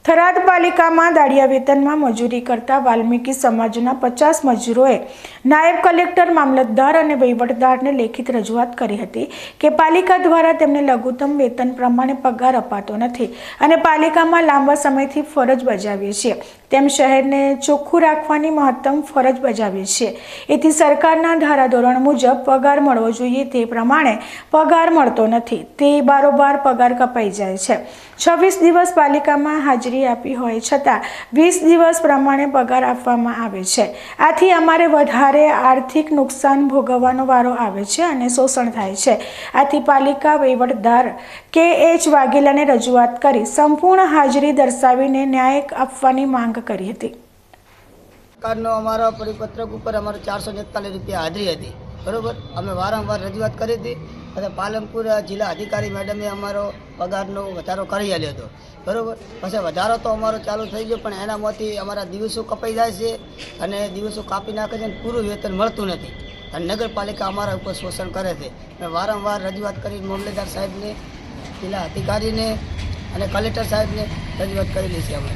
થરાદ પાલિકામાં દાળિયા વેતનમાં મજૂરી કરતા વાલ્મીકી સમાજના 50 મજૂરોએ નાયબ કલેક્ટર, મામલતદાર અને વહીવટદારને લેખિત રજૂઆત કરી હતી કે પાલિકા દ્વારા તેમને લઘુત્તમ વેતન પ્રમાણે પગાર અપાતો નથી અને પાલિકામાં લાંબા સમયથી ફરજ બજાવીએ છીએ તેમ શહેરને ચોખ્ખું રાખવાની મહત્તમ ફરજ બજાવીએ છીએ, એથી સરકારના ધારાધોરણ મુજબ પગાર મળવો જોઈએ તે પ્રમાણે પગાર મળતો નથી, તે બારોબાર પગાર કપાઈ જાય છે। 26 દિવસ પાલિકામાં હાજરી આપી હોય છતાં 20 દિવસ પ્રમાણે પગાર આપવામાં આવે છે। આથી અમારે વધારે આર્થિક નુકસાન ભોગવવાનો વારો આવે છે અને શોષણ થાય છે। આથી પાલિકા વહીવટદાર KH વાઘેલાને રજૂઆત કરી સંપૂર્ણ હાજરી દર્શાવીને ન્યાય આપવાની માંગ કરી હતી। સરકારનો અમારા પરિપત્રક ઉપર અમારે 441 રૂપિયા હાજરી હતી, બરોબર। અમે વારંવાર રજૂઆત કરી હતી અને પાલનપુર જિલ્લા અધિકારી મેડમે અમારો પગારનો વધારો કરી આપ્યો હતો, બરોબર। પછી વધારો તો અમારો ચાલુ થઈ ગયો, પણ એનામાંથી અમારા દિવસો કપાઈ જાય છે અને દિવસો કાપી નાખે છે અને પૂરું વેતન મળતું નથી અને નગરપાલિકા અમારા ઉપર શોષણ કરે છે। મેં વારંવાર રજૂઆત કરી મામલતદાર સાહેબને, જિલ્લા અધિકારીને અને કલેક્ટર સાહેબને રજૂઆત કરેલી છે અમે।